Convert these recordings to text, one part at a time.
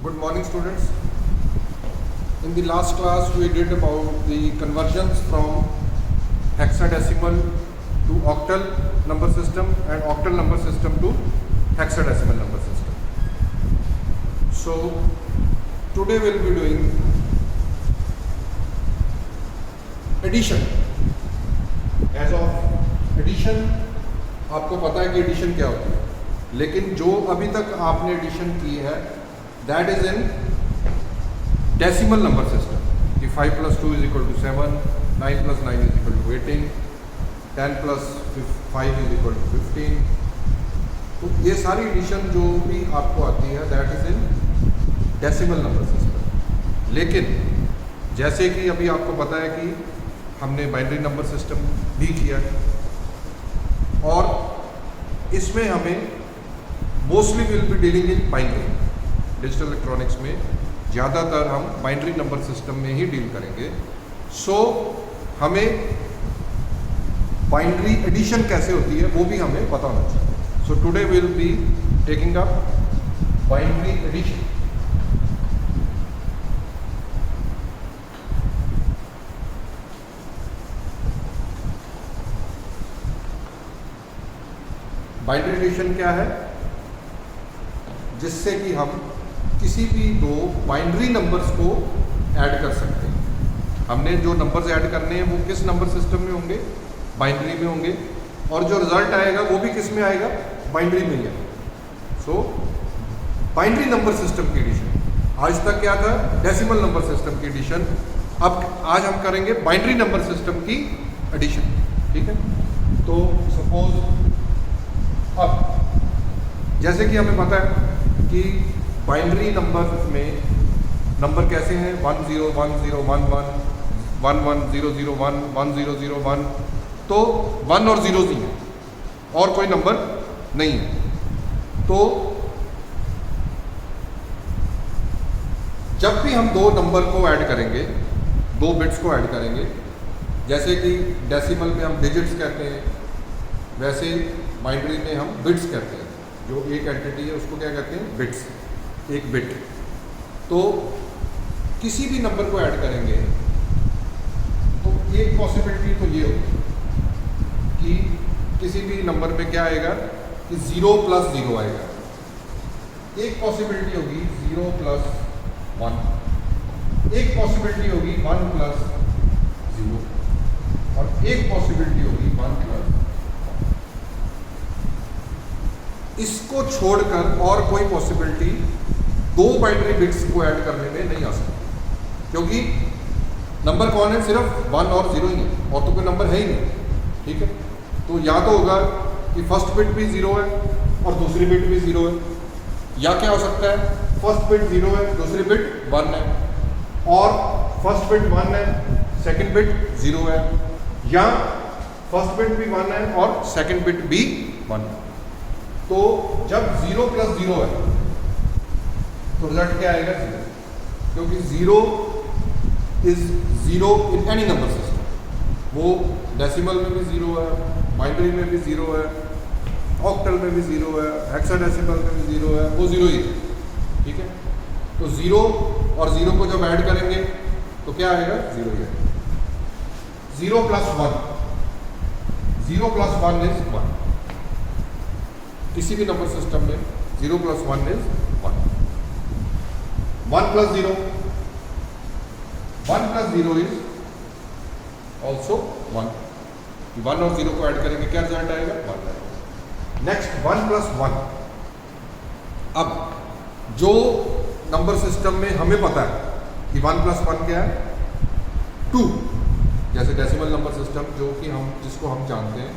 Good morning, students. In the last class we did about the conversions from hexadecimal to octal number system and octal number system to hexadecimal number system. So today we will be doing addition. As of addition, आपको पता है कि addition क्या होती है, लेकिन जो अभी तक आपने एडिशन की है that is in decimal number system कि 5 + 2 = 7, 9 + 9 = 18, 10 + 5 = 15. तो ये सारी एडिशन जो भी आपको आती है that is in decimal number system. लेकिन जैसे कि अभी आपको पता है कि हमने बाइनरी नंबर सिस्टम भी किया है और इसमें हमें mostly will be dealing in binary. Digital electronics में ज़्यादातर हम बाइनरी नंबर सिस्टम में ही डील करेंगे. सो हमें बाइनरी एडिशन कैसे होती है वो भी हमें पता होना चाहिए. So today will be taking up binary addition. Binary addition क्या है? जिससे कि हम किसी भी दो बाइनरी नंबर्स को ऐड कर सकते हैं. हमने जो नंबर्स ऐड करने हैं वो किस नंबर सिस्टम में होंगे? बाइनरी में होंगे. और जो रिजल्ट आएगा वो भी किस में आएगा? बाइनरी में ही आएगा. सो बाइनरी नंबर सिस्टम की एडिशन. आज तक क्या था? डेसिमल नंबर सिस्टम की एडिशन. अब आज हम करेंगे बाइनरी नंबर सिस्टम की एडिशन. ठीक है. तो सपोज अब जैसे कि हमें पता है कि बाइनरी नंबर में नंबर कैसे हैं? 1 0 1 0 1 1 1 1 0 0 1 1 0 0 1. तो 1 और 0 ही हैं और कोई नंबर नहीं है. तो जब भी हम दो नंबर को ऐड करेंगे, दो बिट्स को ऐड करेंगे, जैसे कि डेसिमल में हम डिजिट्स कहते हैं, वैसे बाइनरी में हम बिट्स कहते हैं. जो एक एंटिटी है उसको क्या कहते हैं? बिट्स. एक बिट. तो किसी भी नंबर को ऐड करेंगे तो एक पॉसिबिलिटी तो ये होगी कि किसी भी नंबर में क्या आएगा कि 0 + 0 आएगा. एक पॉसिबिलिटी होगी 0 + 1. एक पॉसिबिलिटी होगी 1 + 0 और एक पॉसिबिलिटी होगी 1 + 1. इसको छोड़कर और कोई पॉसिबिलिटी दो बाइनरी बिट्स को ऐड करने में नहीं आ सकती, क्योंकि नंबर कौन है? सिर्फ 1 और 0 ही है और तो कोई नंबर है ही नहीं. ठीक है. तो या तो होगा कि फर्स्ट बिट भी 0 है और दूसरी बिट भी 0 है, या क्या हो सकता है? फर्स्ट बिट 0 है, दूसरी बिट 1 है, और फर्स्ट बिट 1 है, सेकंड बिट 0 है, या फर्स्ट बिट भी 1 है और सेकंड बिट भी 1 है. तो जब 0 + 0 है तो रिजल्ट क्या आएगा? 0. क्योंकि 0 is 0 in any number system. वो डेसिमल में भी 0 है, बाइनरी में भी 0 है, ऑक्टल में भी 0 है, हेक्साडेसिमल में भी 0 है. वो 0 ही है. ठीक है. तो 0 और 0 को जब ऐड करेंगे तो क्या आएगा? 0 ही आएगा. 0 + 1. 0 + 1 इज 1. किसी भी नंबर सिस्टम में 0 + 1 इज 1. 1 + 0. 1 + 0 is also 1. 1 और 0 को ऐड करेंगे क्या रिजल्ट आएगा? 1 आएगा. नेक्स्ट 1 + 1. अब जो नंबर सिस्टम में हमें पता है कि 1 + 1 क्या है? 2. जैसे डेसिमल नंबर सिस्टम जो कि जिसको हम जानते हैं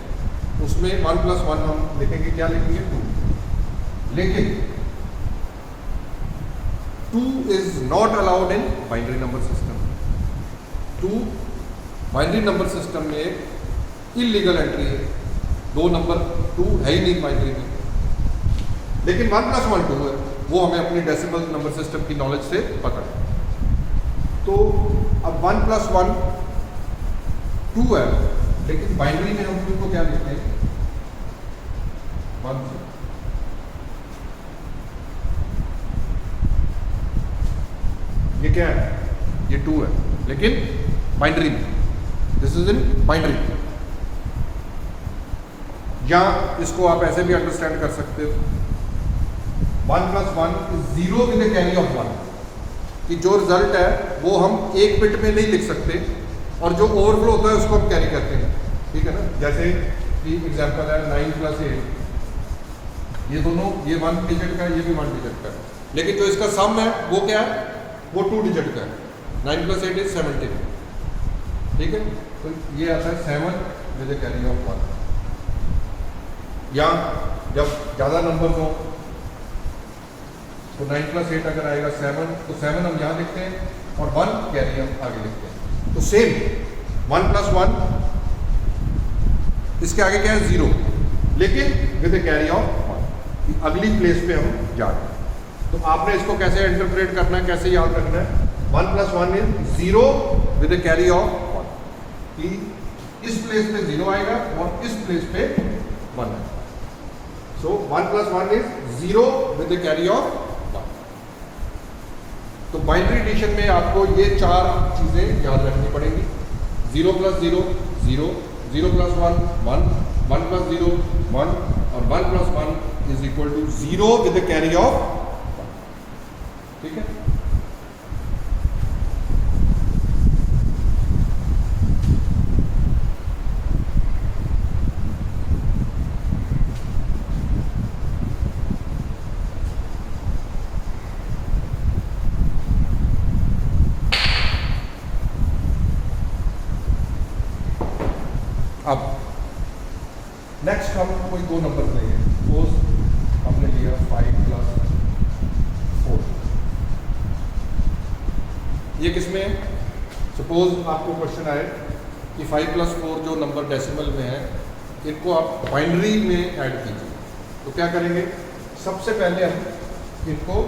उसमें 1 + 1 हम लिखेंगे, क्या लिखेंगे? 2. लेकिन 2 is not allowed in binary number system. 2 binary number system में एक इलीगल एंट्री है. दो नंबर 2 है ही नहीं बाइनरी में. लेकिन 1 + 1 2 है. वो हमें अपने डेसिमल नंबर सिस्टम की नॉलेज से पता है. तो अब 1 + 1 2 है, लेकिन बाइनरी में हम उनको क्या लिखते हैं? 1. ये क्या है, ये 2 है, लेकिन बाइनरी में, दिस इज इन बाइनरी। या इसको आप ऐसे भी अंडरस्टैंड कर सकते हो, 1 + 1 is 0 with the carry of 1, कि जो रिजल्ट है वो हम एक बिट में नहीं लिख सकते, और जो ओवरफ्लो होता है उसको हम कैरी करते हैं, ठीक है ना। जैसे कि एग्जांपल है 9 + 8, ये दोनों, ये 1 डिजिट का है, ये भी 1 डिजिट का है, लेकिन जो इसका सम है वो क्या है, वो 2 डिजिट का है। 9 + 8 इज 17, ठीक है। तो ये आता है 7 विद द कैरी ऑफ 1। या जब ज़्यादा नंबर हो तो 9 + 8 अगर आएगा 7, तो 7 हम यहाँ लिखते हैं और 1 कैरी हम आगे लिखते हैं। तो सेम 1 + 1, इसके आगे क्या है 0, लेकिन विद द कैरी ऑफ 1, अगली प्लेस पे हम जा रहे हैं। तो आपने इसको कैसे इंटरप्रेट करना है, कैसे याद रखना है, 1 + 1 is 0 with the carry of 1, कि इस प्लेस पे 0 आएगा और इस प्लेस पे 1 है। सो 1 + 1 is 0 with the carry of 1। तो बाइनरी एडिशन में आपको ये 4 चीज़ें याद रखनी पड़ेंगी, 0 + 0 0, 0 + 1 1, 1 + 0 1, और 1 + 1 is equal to 0 with the carry of 1, ठीक है। अब नेक्स्ट हम कोई 2 नंबर लेंगे, सपोज हमने लिया 5 + 4, ये किसमें, सपोज आपको क्वेश्चन आए कि 5 + 4 जो नंबर डेसिमल में है, इनको आप बाइनरी में ऐड कीजिए। तो क्या करेंगे, सबसे पहले हम इनको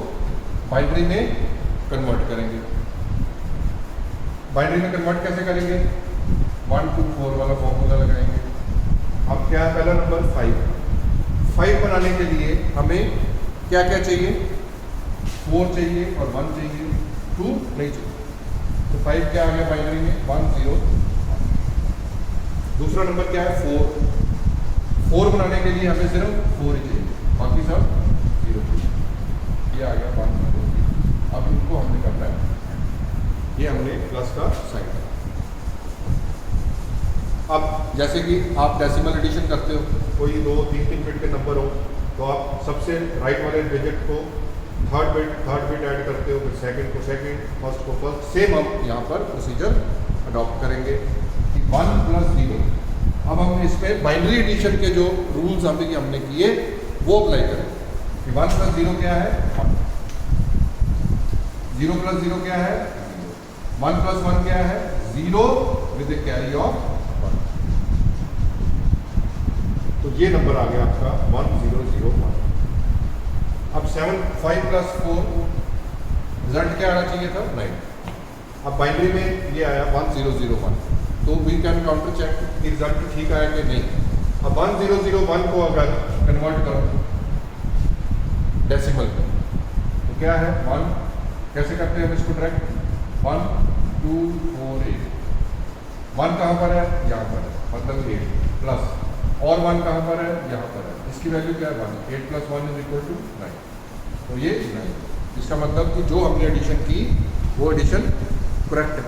बाइनरी में कन्वर्ट करेंगे। बाइनरी में कन्वर्ट कैसे करेंगे, 1 2 4 वाला फॉर्मूला लगाएंगे। अब क्या है, पहला नंबर 5 बनाने के लिए हमें क्या क्या चाहिए, 4 चाहिए और 1 चाहिए, 2 नहीं चाहिए। तो 5 क्या आ गया बाइनरी में, 1 0 1। दूसरा नंबर क्या है, 4 बनाने के लिए हमें सिर्फ 4 ही चाहिए, बाकी सब 0 चाहिए। ये आ गया 1 2 3। अब इनको हमने करना है, ये हमने प्लस का साइन। अब जैसे कि आप डेसिमल एडिशन करते हो, कोई 2 3 3 बिट के नंबर हो, तो आप सबसे राइट वाले डिजिट को थर्ड बिट ऐड करते हो, फिर सेकंड को सेकंड, फर्स्ट को फर्स्ट। सेम हम यहाँ पर प्रोसीजर अडॉप्ट करेंगे कि 1 + 0। अब हम इसमें बाइनरी एडिशन के जो रूल्स हमने किए वो अप्लाई करें कि 1 + 0 क्या है, 1, 0 + 0 क्या है, 1 + 1 क्या है, 0 विद द कैरी ऑफ 1। तो ये नंबर आ गया आपका 1 0 0 1। अब 5 + 4 रिजल्ट क्या आना चाहिए था, 9। अब बाइनरी में ये आया 1 0 0 1, तो वी कैन काउंटर चेक कि रिजल्ट ठीक आया कि नहीं। अब 1 0 0 1 को अगर कन्वर्ट करो डेसिमल में, तो क्या है 1, कैसे करते हैं हम इसको डायरेक्ट, 1 2 4 8। 1 कहाँ पर है, यहाँ पर है, मतलब 8 प्लस, और 1 कहाँ पर है, यहाँ पर है, इसकी वैल्यू क्या है 1, 8 + 1 = 9। तो ये 9, इसका मतलब कि जो हमने एडिशन की वो एडिशन करेक्ट है,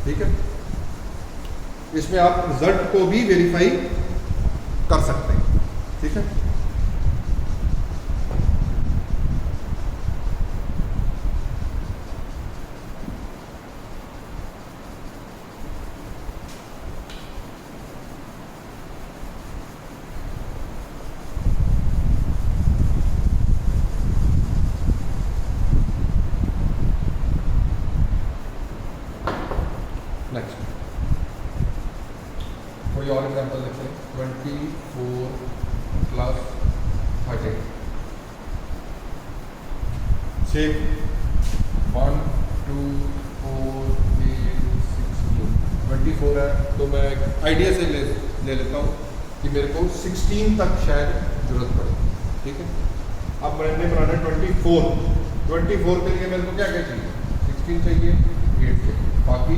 ठीक है। इसमें आप रिजल्ट को भी वेरीफाई कर सकते हैं, ठीक है। नेक्स्ट कोई और एग्जाम्पल देखते हैं, 24 + 13। सेम 1 2 4 8 16। 24 है तो मैं आइडिया से ले लेता हूँ कि मेरे को 16 तक शायद जरूरत पड़े, ठीक है। अब मैंने बनाना 24 के लिए मेरे को क्या क्या चाहिए, 16 चाहिए, 8 चाहिए, बाकी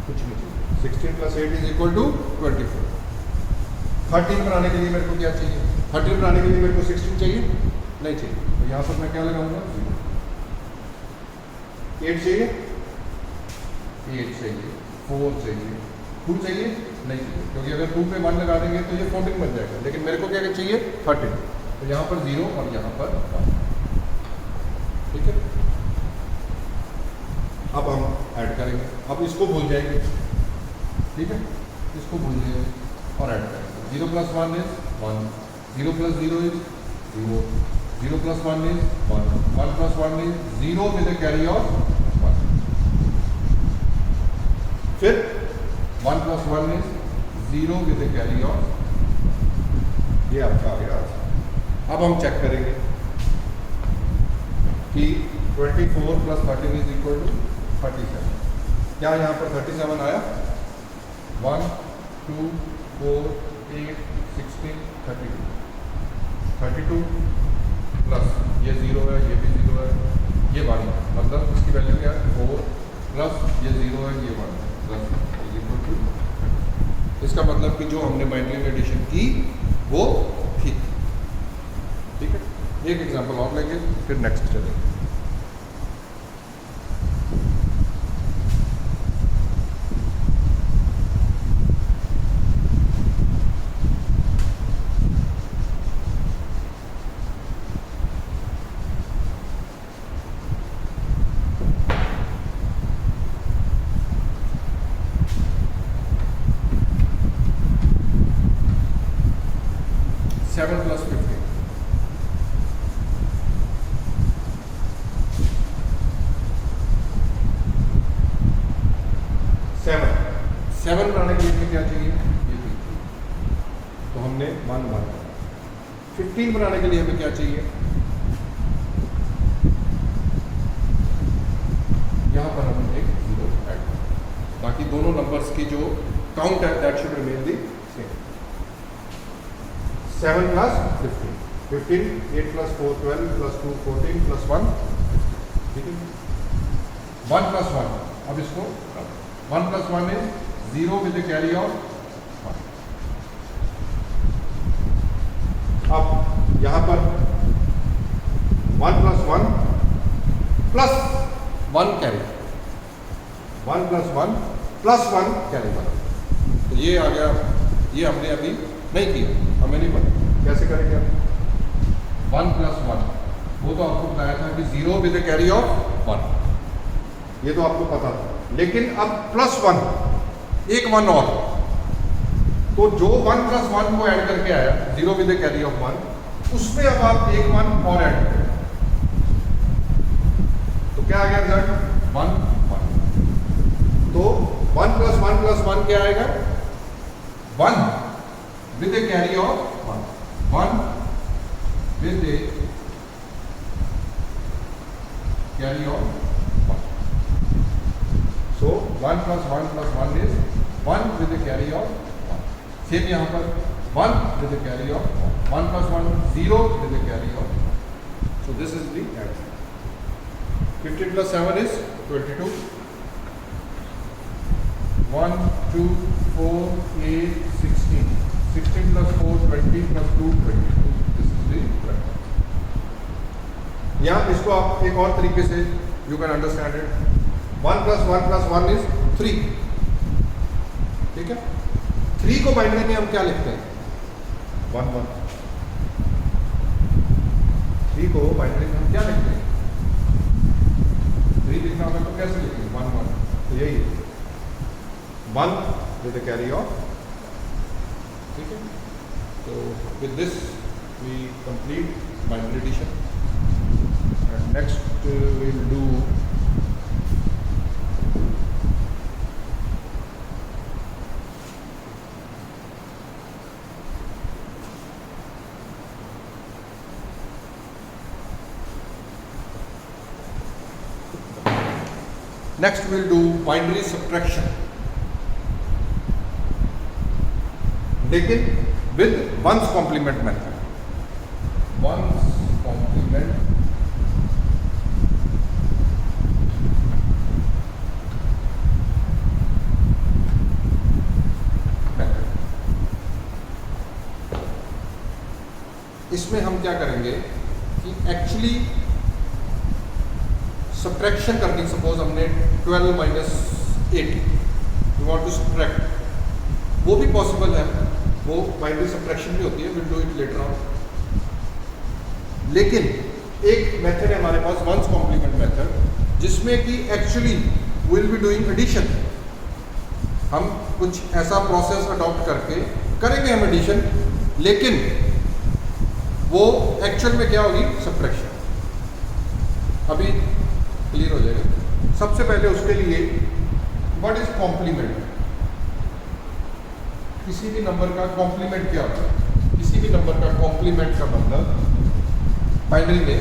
कुछ नहीं चाहिए। 16 + 8 इज इक्वल टू 24। 13 बनाने के लिए मेरे को क्या चाहिए? 13 बनाने के लिए मेरे को 16 चाहिए, नहीं चाहिए, तो यहाँ पर मैं क्या लगाऊंगा? 0। 8 चाहिए, 8 चाहिए, 4 चाहिए, 2 चाहिए, नहीं चाहिए, क्योंकि अगर 2 पे 1 लगा देंगे तो ये 14 बन जाएगा, लेकिन मेरे को क्या चाहिए? 13, तो यहाँ पर 0 और यहाँ पर 1। ठीक है, अब हम ऐड करेंगे, अब इसको भूल जाएंगे, ठीक है, इसको भूल जाएंगे और ऐड करेंगे। 0 + 1 is 1, 0 + 0 is 0, 0 + 1 is 1, 1 + 1 is 0 with a carry of 1, फिर 1 + 1 is 0 with a carry off, ये आपका आ गया। अब हम चेक करेंगे कि 24 + 13 इज इक्वल टू 37। क्या यहाँ पर 37 आया? 1, 2, 4, 8, 16, 32, 32 प्लस ये 0 है, ये भी 0 है, ये 1 है, मतलब इसकी वैल्यू क्या है? 4 प्लस ये 0 है, ये 1 है, प्लस इज इक्वल टू। इसका मतलब कि जो हमने बाइनरी में एडिशन की वो ठीक। ठीक है, एक एग्जांपल और लेंगे, फिर नेक्स्ट चलेंगे। सेवन बनाने के लिए क्या चाहिए? ये 3, तो हमने 1 1। 15 बनाने के लिए हमें क्या चाहिए? यहाँ पर हम एक 0 ऐड करें, बाकी दोनों नंबर्स की जो काउंट है that should remain the same. 7 + 15, 15, 8 + 4 12 + 2 14 + 1 15। ठीक है, 1 + 1, अब इसको 1 + 1 is 0 with the carry of 1। अब यहाँ पर 1 + 1 + 1 कैरी, 1 + 1 + 1 कैरी 1, तो ये आ गया। ये हमने अभी नहीं किया, हमें नहीं पता कैसे करेंगे। 1 + 1 वो तो आपको बताया था कि 0 विद द कैरी ऑफ 1, ये तो आपको पता था, लेकिन अब +1, एक 1 और, तो जो 1 + 1 को ऐड करके आया 0 विद द कैरी ऑफ 1, उसमें अब आप एक 1 और ऐड करें, तो क्या आ गया रिजल्ट? 1 1। तो 1 + 1 + 1 क्या आएगा? 1 with the carry of 1, 1 with the carry of 1। So 1 + 1 + 1 is 1 with the carry of 1. Same यहाँ पर 1 with the carry of 1 + 1 0 with the carry of 1. So this is the answer. 15 + 7 is 22. 1, 2, 4, 8, 16. 16 + 4 20 + 2 22. This is the correct answer. यहाँ इसको आप एक और तरीके से you can understand it. 1 + 1 + 1 is 3। ठीक है, 3 को बाइनरी में हम क्या लिखते हैं? 1 1। 3 को बाइनरी में हम क्या लिखते हैं? 3 लिखना होगा तो कैसे लिखेंगे? 1 1, तो यही है 1 with the carry of। ठीक है, तो with this we complete binary addition, and next we'll do next we'll do binary subtraction, लेकिन with ones complement method। ones complement इसमें हम क्या करेंगे कि एक्चुअली सब्ट्रैक्शन करनी, सपोज हमने 12 minus 8 you want to subtract, वो भी पॉसिबल है, वो बाइनरी सब्ट्रैक्शन भी होती है, will do it later on. लेकिन एक मेथड है हमारे पास वंस कॉम्प्लीमेंट मेथड, जिसमें कि actually will be doing addition. हम कुछ ऐसा प्रोसेस अडॉप्ट करके करेंगे हम एडिशन, लेकिन वो एक्चुअल में क्या होगी, सब्ट्रैक्शन। अभी क्लियर हो जाएगा। सबसे पहले उसके लिए व्हाट इज कॉम्प्लीमेंट, किसी भी नंबर का कॉम्प्लीमेंट क्या होता है? किसी भी नंबर का कॉम्प्लीमेंट का मतलब बाइनरी में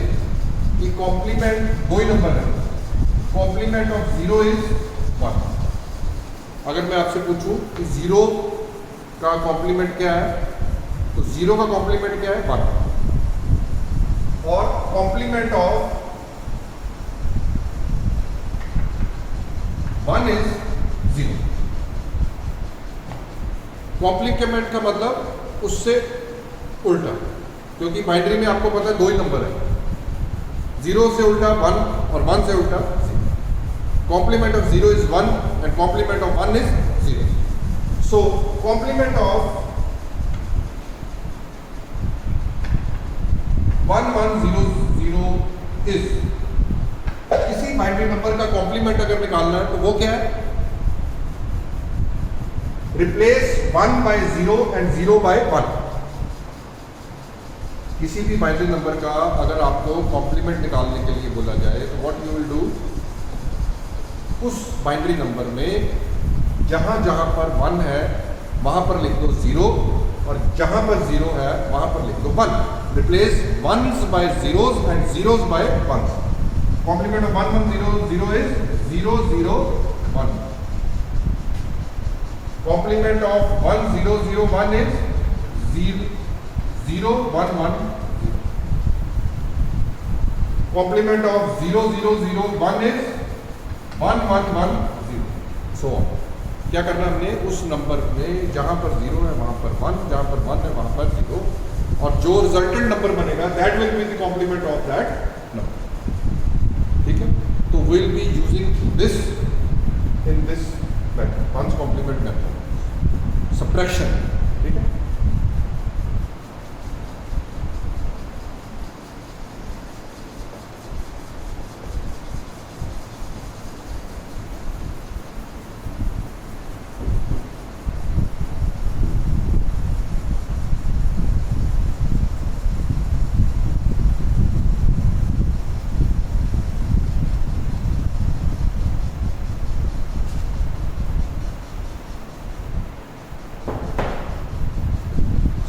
कि कॉम्प्लीमेंट दो ही नंबर है, कॉम्प्लीमेंट ऑफ 0 इज 1। अगर मैं आपसे पूछूं कि 0 का कॉम्प्लीमेंट क्या है, तो 0 का कॉम्प्लीमेंट क्या है, 1। और कॉम्प्लीमेंट ऑफ 1 इज 0। कॉम्प्लीमेंट का मतलब उससे उल्टा, क्योंकि बाइनरी में आपको पता है दो ही नंबर है, 0 से उल्टा 1 और 1 से उल्टा 0। Complement of 0 is 1 and complement of 1 is 0। So complement of 1100 is, किसी बाइनरी नंबर का कॉम्प्लीमेंट अगर निकालना है तो वो क्या है, रिप्लेस 1 by 0 and 0 by 1। किसी भी बाइनरी नंबर का अगर आपको कॉम्प्लीमेंट निकालने के लिए बोला जाए तो व्हाट यू विल डू, उस बाइनरी नंबर में जहां जहां पर 1 है वहां पर लिख दो 0, और जहां पर 0 है वहां पर लिख दो 1। Replace 1s by 0s and 0s by 1s। Complement of 1100 is 0 0 1। Complement of 1001 is 0 1 1 0। Complement of 0001 is 1 1 1 0। So क्या करना हमने, उस नंबर में जहां पर 0 है वहां पर 1, जहां पर 1 है वहां पर 0, और जो रिजल्टेंट नंबर बनेगा that will be the complement of that number. ठीक है, तो will be using this in this method, ones complement method, subtraction. ठीक है,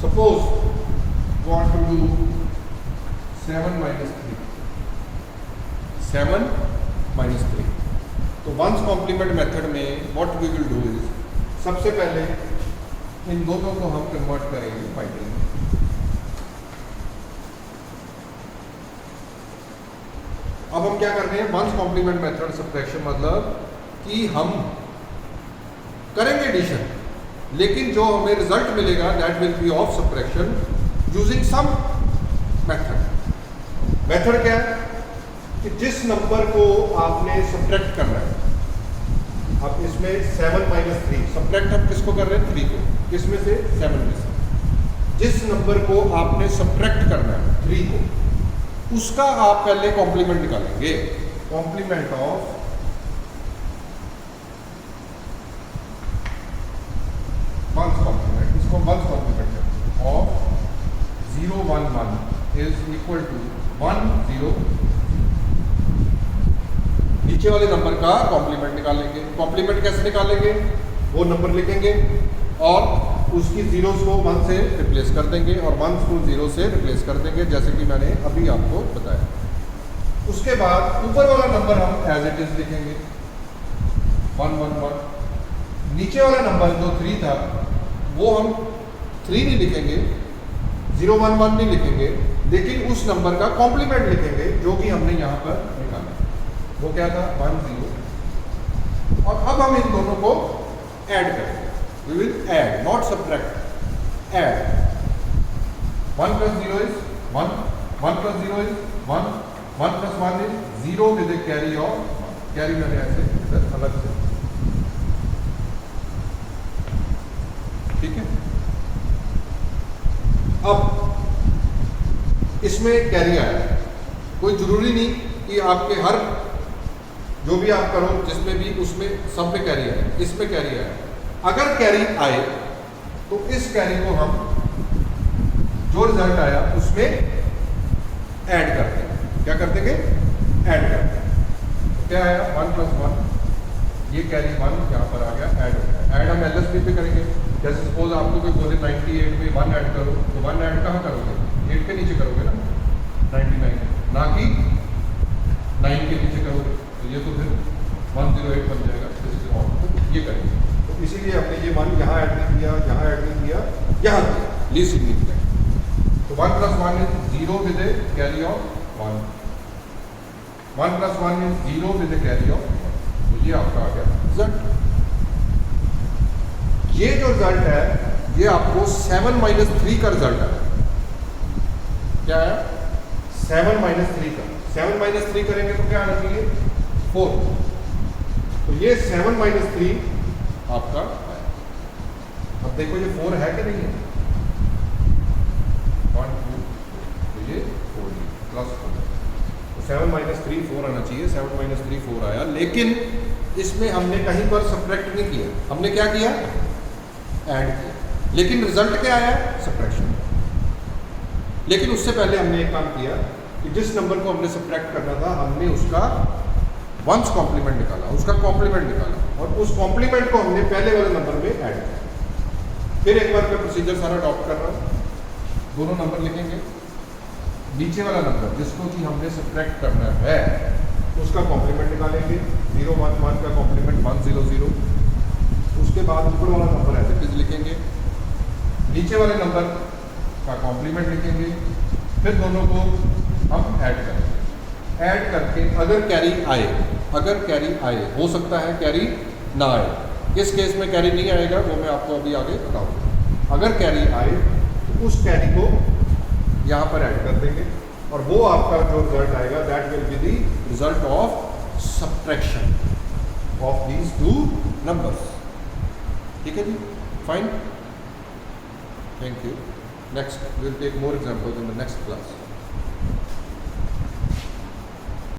suppose you want to do 7 minus 3, 7 minus 3। तो वंस कॉम्प्लीमेंट मेथड में what we will do is, सबसे पहले इन दोनों को हम कन्वर्ट करेंगे बाइनरी में। अब हम क्या कर रहे हैं, वंस कॉम्प्लीमेंट मेथड सब्ट्रैक्शन, मतलब कि हम करेंगे एडिशन, लेकिन जो हमें रिजल्ट मिलेगा that will be of subtraction using some method. Method क्या है कि जिस नंबर को आपने सब्ट्रैक्ट करना है, अब इसमें 7 माइनस 3 सब्ट्रैक्ट हम किसको कर रहे हैं, 3 को, किसमें से, 7 में से। जिस नंबर को आपने सब्ट्रैक्ट करना है 3 को, उसका आप पहले कॉम्प्लीमेंट निकालेंगे। कॉम्प्लीमेंट ऑफ वंस कॉम्प्लीमेंट, इसको वंस कॉम्प्लीमेंट करते हैं, ऑफ 0 1 1 इज इक्वल टू 1 0। नीचे वाले नंबर का कॉम्प्लीमेंट निकालेंगे। कॉम्प्लीमेंट कैसे निकालेंगे, वो नंबर लिखेंगे और उसकी जीरोस को 1 से रिप्लेस कर देंगे और 1 को 0 से रिप्लेस कर देंगे, जैसे कि मैंने अभी आपको बताया। उसके बाद ऊपर वाला नंबर हम एज इट इज लिखेंगे 1 1 1। नीचे वाला नंबर जो 3 था वो हम 3 नहीं लिखेंगे, 0 1 1 नहीं लिखेंगे, लेकिन उस नंबर का कॉम्प्लीमेंट लिखेंगे जो कि हमने यहाँ पर निकाला। वो क्या था, 1 0। और अब हम इन दोनों को ऐड करेंगे। We will add, not subtract, add. 1 plus 0 is 1 1 plus 0 is 1 1 plus 1 is 0 with a carry of carry मैंने ऐसे इधर अलग से, ठीक है। अब इसमें कैरी आया, कोई जरूरी नहीं कि आपके हर जो भी आप करो जिसमें भी उसमें सब में कैरी आए, इसमें कैरी आए। अगर कैरी आए तो इस कैरी को हम जो रिजल्ट आया उसमें ऐड करते हैं। क्या कर देंगे? ऐड करते हैं। तो क्या आया? 1 plus 1, ये कैरी 1 यहाँ पर आ गया, ऐड हो गया। ऐड हम LSB पे करेंगे। जैसे सपोज आपको कोई बोले 98 में 1 ऐड करो, तो 1 ऐड कहाँ करोगे? 8 के नीचे करोगे ना, 99, ना कि 9 के नीचे करोगे, तो ये तो फिर 108 बन जाएगा। तो ये करेंगे, तो इसीलिए हमने ये 1 यहाँ ऐड नहीं किया, यहाँ ऐड नहीं किया, यहाँ किया, लीस्ट सिग्निफिकेंट। तो 1 plus 1 is 0 with a carry of 1, 1 plus 1 is 0 with a carry of 1। तो ये आपका आ गया रिजल्ट। ये जो रिजल्ट है ये आपको 7 minus 3 का रिजल्ट है। क्या है? 7 minus 3 का। 7 minus 3 करेंगे तो क्या आना चाहिए? 4। तो ये 7 minus 3 आपका है। अब देखो ये 4 है कि नहीं है? 1 2, तो ये 4 प्लस 4, तो 7 minus 3 4 आना चाहिए। 7 minus 3 4 आया, लेकिन इसमें हमने कहीं पर सब्ट्रैक्ट नहीं किया। हमने क्या किया? ऐड किया। लेकिन रिजल्ट क्या आया? सब्ट्रैक्शन। लेकिन उससे पहले हमने एक काम किया कि जिस नंबर को हमने सब्ट्रैक्ट करना था हमने उसका वंस कॉम्प्लीमेंट निकाला, उसका कॉम्प्लीमेंट निकाला, और उस कॉम्प्लीमेंट को हमने पहले वाले नंबर में ऐड किया। फिर एक बार मैं प्रोसीजर सारा अडॉप्ट कर रहा हूँ। दोनों नंबर लिखेंगे, नीचे वाला नंबर जिसको कि हमने सब्ट्रैक्ट करना है उसका कॉम्प्लीमेंट निकालेंगे। 0 1 1 का कॉम्प्लीमेंट 1 0 0। उसके बाद ऊपर वाला नंबर एज इट इज लिखेंगे, नीचे वाले नंबर का कॉम्प्लीमेंट लिखेंगे, फिर दोनों को हम ऐड करेंगे। ऐड करके अगर कैरी आए, अगर कैरी आए, हो सकता है कैरी ना आए, किस केस में कैरी नहीं आएगा वो मैं आपको अभी आगे बताऊंगा। अगर कैरी आए तो उस कैरी को यहाँ पर ऐड कर देंगे, और वो आपका जो रिजल्ट आएगा that will be the result of subtraction of these two numbers. ठीक है जी, fine, thank you. Next will take more examples in the next class.